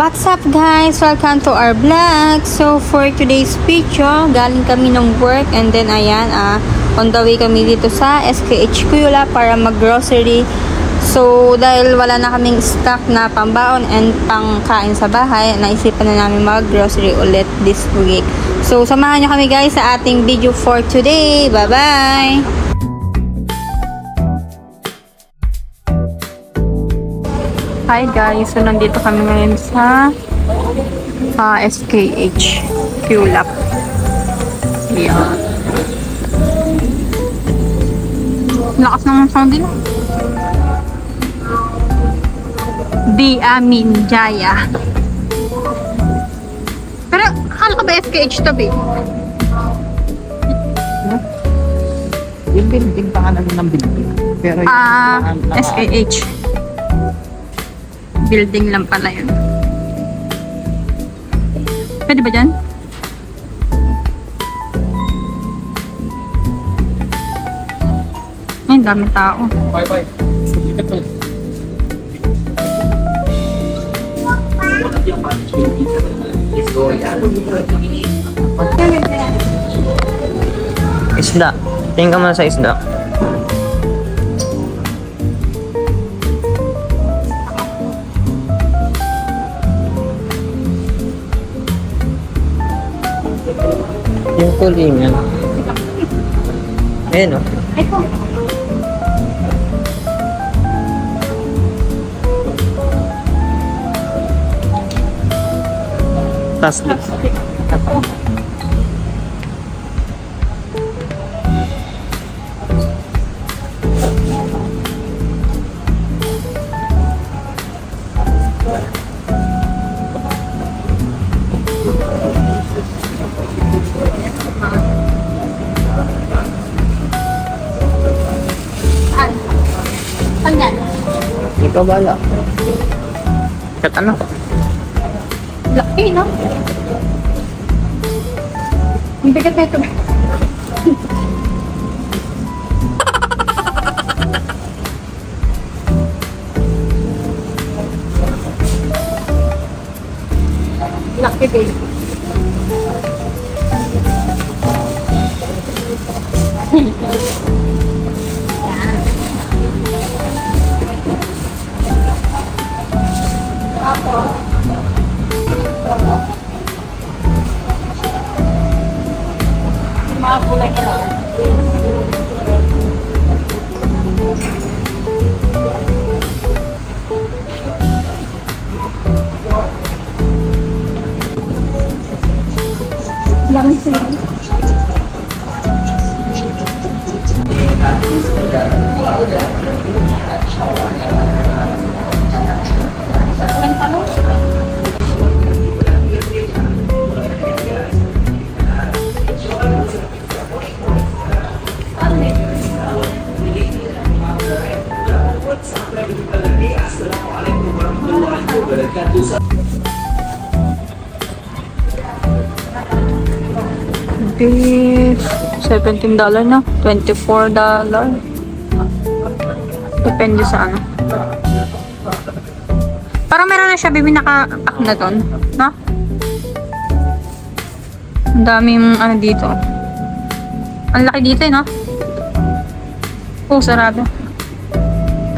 What's up guys? Welcome to our vlog. So for today's video, galing kami ng work and then ayan, on the way kami dito sa SKH Kuyula para mag-grocery. So dahil wala na kaming stock na pambaon and pangkain sa bahay, naisipan na namin mag-grocery ulit this week. So samahan nyo kami guys sa ating video for today. Bye bye! Hi guys, so nandito kami ngayon sa SKH Kuyula. Yeah. Lakas ng sound din. Di Amin Jaya. Pero akala ko ba SKH to be? Yung building pangalan ng building. Pero SKH. Building lang pala yun. Pwede ba dyan? Ay, daming tao. Bye-bye. Isda. Tingin ka muna sa isda. Yung tulingan. Ayan o. Plastic. Ikaw bala. Kat ano? Laki, no? Ang bigat na ito. Laki, baby. Mga kulay nila. Lamang sila. Beef, $17 na, $24. Depende sa ano. Parang meron na siya, baby, naka-pack na doon, no? Ang daming ano dito. Ang laki dito, no? Oh, sarado.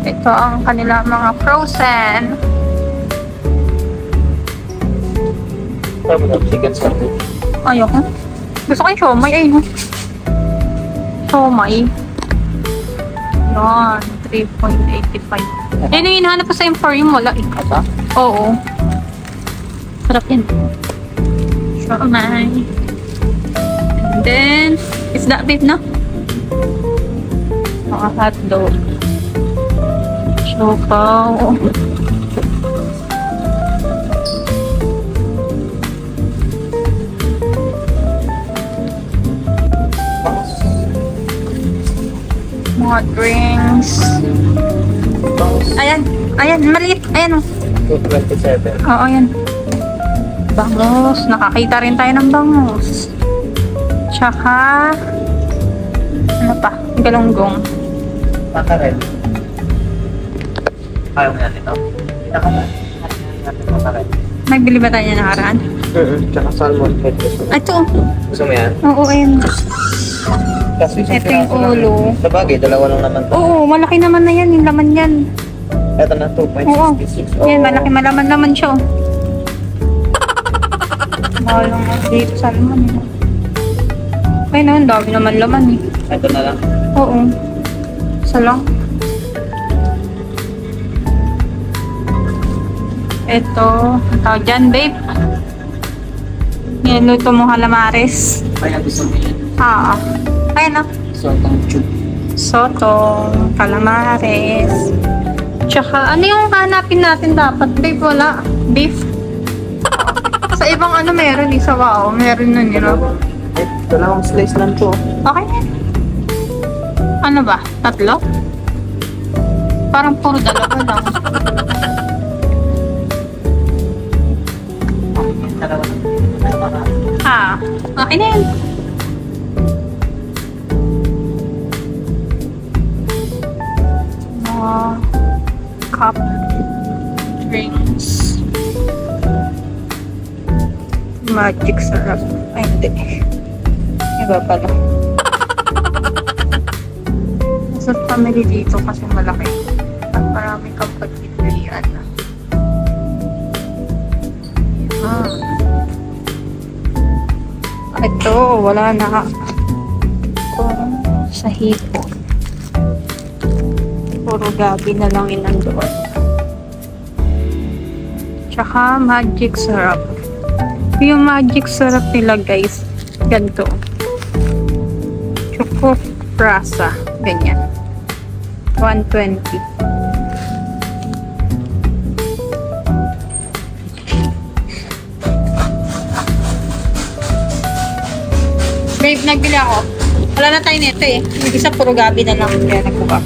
Ito ang kanila mga frozen. Ayoko. Gusto ko yung siomay. Ay, no? Siomay. Yan. 3.85. Yan yung hinahanap ko sa Emporium. Wala eh. Oo. Sarap yan. Siomay. And then, is that beef, no? Mga hotdog. Siopaw. Mga drinks. Ayan. Ayan. Maliit. Ayan o. 227. Oo, ayan. Bangus. Nakakita rin tayo ng bangus. Tsaka ano pa? Galunggong. Makarel. Ayaw mo natin ito. Pinakaman. Natin makarel. Nagbili ba tayo niya nakaraan? Tsaka salmon head. Ito. Gusto mo yan? Oo, ayun. Kasi Ito yung ulo. Sa bagay, dalawa lang naman to. Oo, malaki naman na yan. Yung laman yan. Ito na, Oo. 2.66. Yan, malaki malaman naman siya. Oh. Mahal lang dito salmon. Ay na, ang dami naman laman eh. Ito na lang. Oo. Isa lang. Ito, ang tawag dyan, babe. Niluto mo calamares. Kaya gusto mo yan. Ayun na. Sotong tube. Sotong, calamares. Tsaka, ano yung hanapin natin dapat, babe? Wala. Beef. Sa ibang ano meron eh, sa wow. Meron nun, you know? Dalawang slice lang to. Okay. Ano ba? 3? Parang puro dalawa lang. Okay na yan. Cup. Drinks. Magic syrup. Ay, hindi. Iba pala. Nasa family dito kasi malaki. At maraming kapag-ipilian. Ito, wala na. Kung sa hipo. Puro gabi na lang inandoon. Tsaka magic syrup. Yung magic syrup nila guys, ganito. Choco Prasa. Ganyan. 120. Babe, nagbili ako. Wala na tayo nito eh. Yung isa puro gabi na lang. Kaya nagbuka.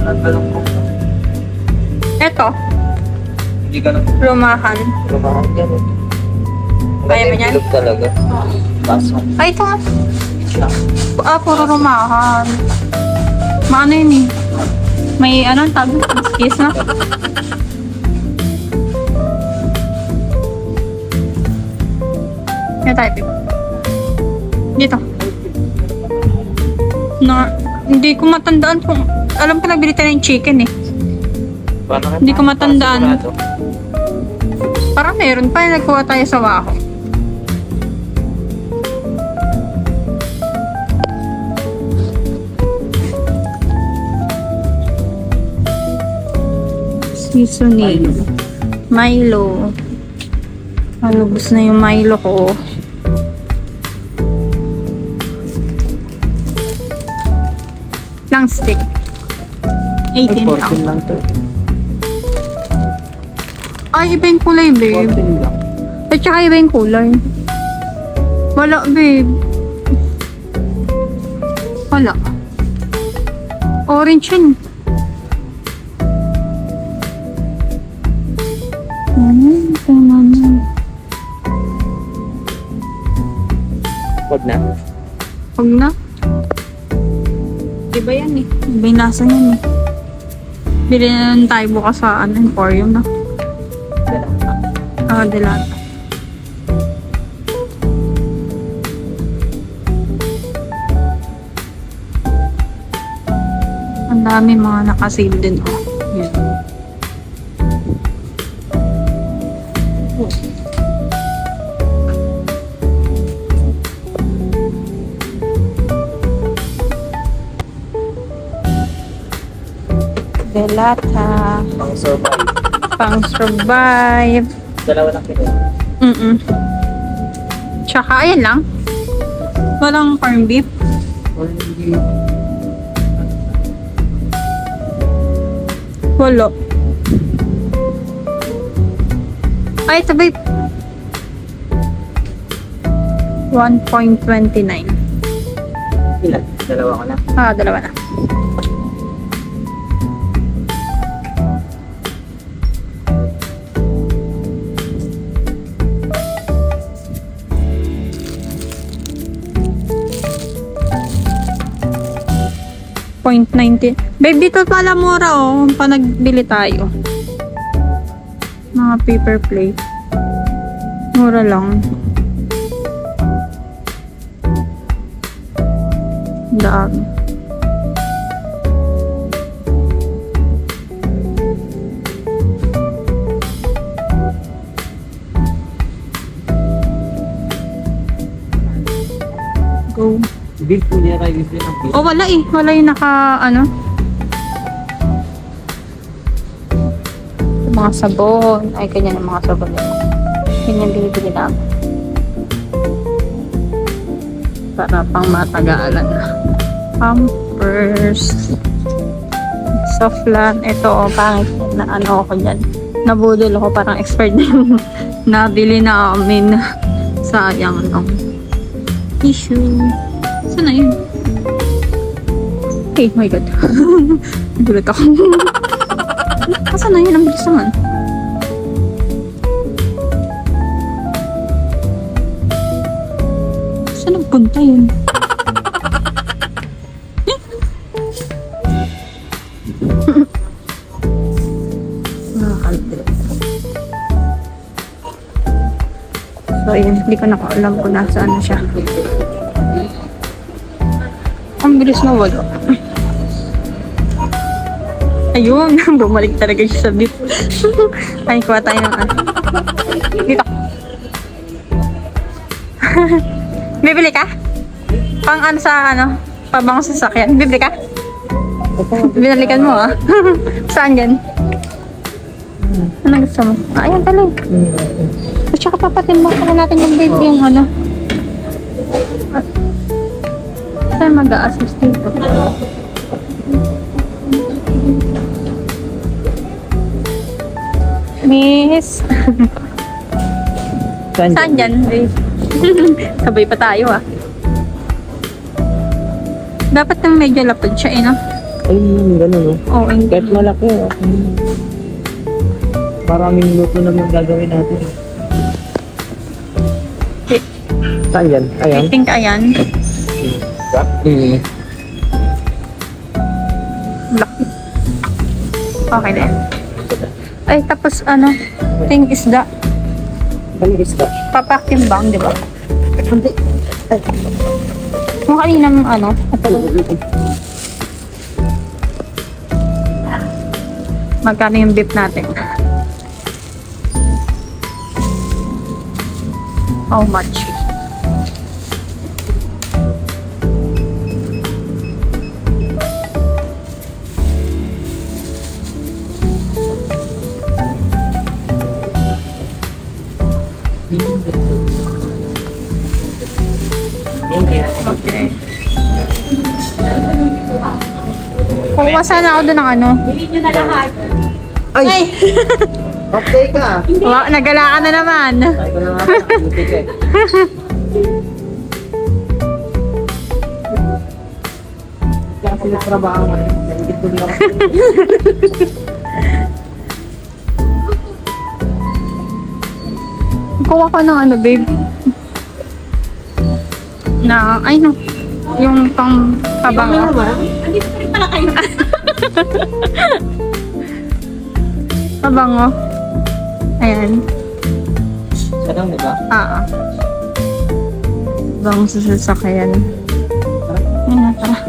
Nagbalong ko. Ito. Hindi ka lang. Rumahan. Lumahan yan eh. Kaya mo yan? Bilog talaga. Baso. Ay, ito nga. Siya. Puro rumahan. Maano yun eh. May ano, tabi. Excuse na. Yan tayo, babe. Dito. Na, hindi ko matandaan kung... Alam ko nagbili tayo ng chicken eh. Hindi ko matandaan. Parang meron pa. Nagkuha tayo sa wako. Seasoning. Milo. Malubos na yung Milo ko. Lang stick. 18 lang. Lang to. Ay, iba yung kulay, babe. 14 lang. At saka iba yung kulay. Wala, babe. Wala. Orange yun. Wag na. Huwag na. Iba yan eh. Iba yung lasa niyan eh. Bili na lang tayo bukas sa Emporium na. Delata. Ang dami mga nakasave din oh. Yan. Delata. Pang survive. Pang survive. Dalawa lang kilo. Tsaka ayan lang. Walang corned beef. Wala. Ay, ito babe. 1.29. Ilan? Dalawa ko na. Dalawa na. .90. Babe, dito pala mura oh. Pa nagbili tayo. Mga paper plate. Mura lang. Dami. Go. Bill po niya kayo yun ang bill. Oh, wala eh. Wala yung naka, ano. Mga sabon. Ay, kanya ng mga sabon. Ganyan binibili namin. Para pang matagalan. Pampers. Softland. Ito, oh, pangit na ano ako dyan. Nabudol ako. Parang expert na yung nabili namin. Sayang, no. Tissue. Saan na yun? Hey, my God. Nagulat ako. Saan na yun? Ang bilis naman. Saan nagpunta yun? Nakakalito. So, yun. Hindi ko nakaalam kung nasaan na siya. Ang bilis na wala. Ayun, bumalik talaga siya sa beef. Ay, kuha tayo ng ano. Dito. Bibili ka? Pang ano sa ano? Pabang sa sasakyan. Bibili ka? Binalikan mo ah. Saan yan? Ano gusto mo? Ah, ayan pala. At saka papatimbang pala natin yung babe yung ano. Saan mag-a-assist dito? Miss. Saan dyan, babe? Sabay pa tayo ah. Dapat nang medyo lapad siya eh, no? Ay, gano'n no? Oo, hindi. Kahit malaki oh. Maraming luto naman gagawin natin. Saan yan? Ayan? I think ayan. Laki. Okay din. Ay, tapos ano, ting isda. Ano isda? Papaktimbang, di ba? Hindi. Ay. Kung kaninang ano, magkano yung beef natin? How much? Okay. Kuha sana ako doon ng ano. Ay! Okay ka! Wow, nagala ka na naman. Ay ko naman. Buti ka eh. Kaya sila trabaho mo. Nagigit ko lang. Kuha ka ng ano, babe. Na, ay no. Yung pang pabango. Andito pa rin pala kayo. Pabango. Ayan. Siya lang, di ba? Bango sa sasakyan. Ayan na, tara.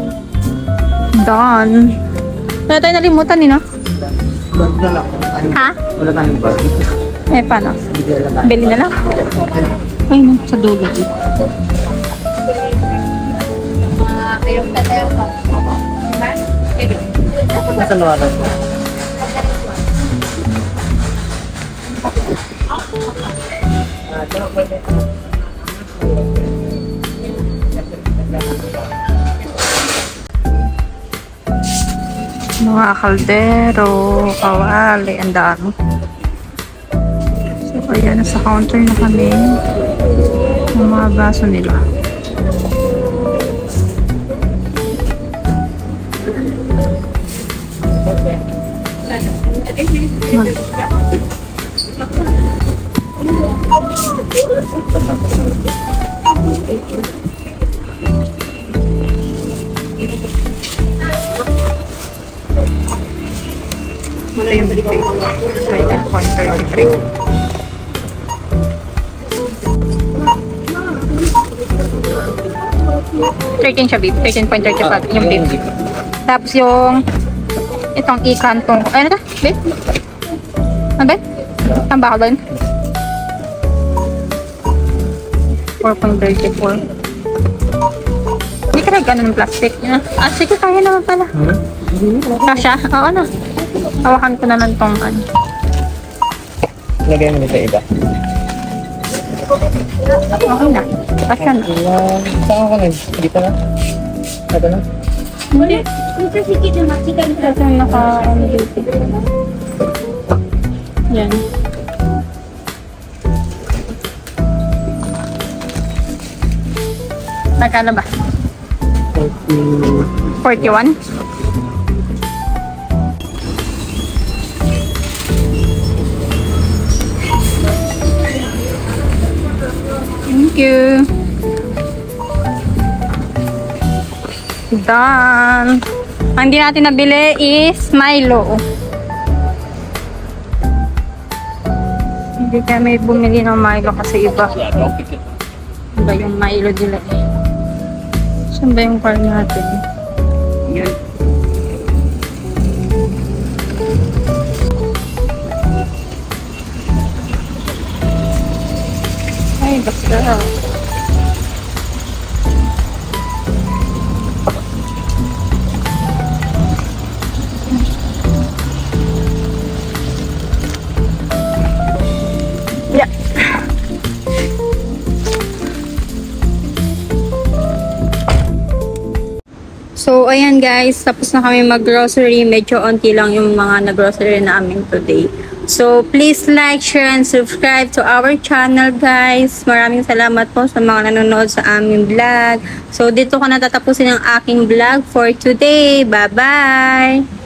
Done. Wala tayo nalimutan eh, no? Bag na lang. Ha? Wala tayong bag. Eh, paano? Hindi na lang. Bili na lang? Ay, no. Sa dulo. Nasa nawalan mo? Mga kaldero, kawali, ang dami. So, ayan, nasa counter na kami. Yung mga baso nila. Ito yung bigay. 13.33. Siya, babe. 13.35 yung babe. Tapos yung itong ikantong. Ano na, babe? Ano, babe? Tamba ka doon? 4.34. Hindi ka nag-ano ng plastic. Ah, sige, kaya naman pala. Kasha? Oo na. Hawakan ko na lang tong ano. Lagay mo na sa iba. Okay na. Kasha na. Saan ako na? Dito na? Ito na? Kasi naka-ano dito. Yan. Magkano ba? 41? Thank you. Done. Ang hindi natin nabili is Milo. Hindi kami bumili ng Milo kasi iba. Iba yung Milo nila eh. Saan ba yung car natin? Yan. Ay, basta. Yeah. So, ayan guys, tapos na kami mag-grocery. Medyo onti lang yung mga nag-grocery namin today. So, please like, share, and subscribe to our channel guys. Maraming salamat po sa mga nanonood sa aming vlog. So, dito ko natatapusin ang aking vlog for today. Bye-bye!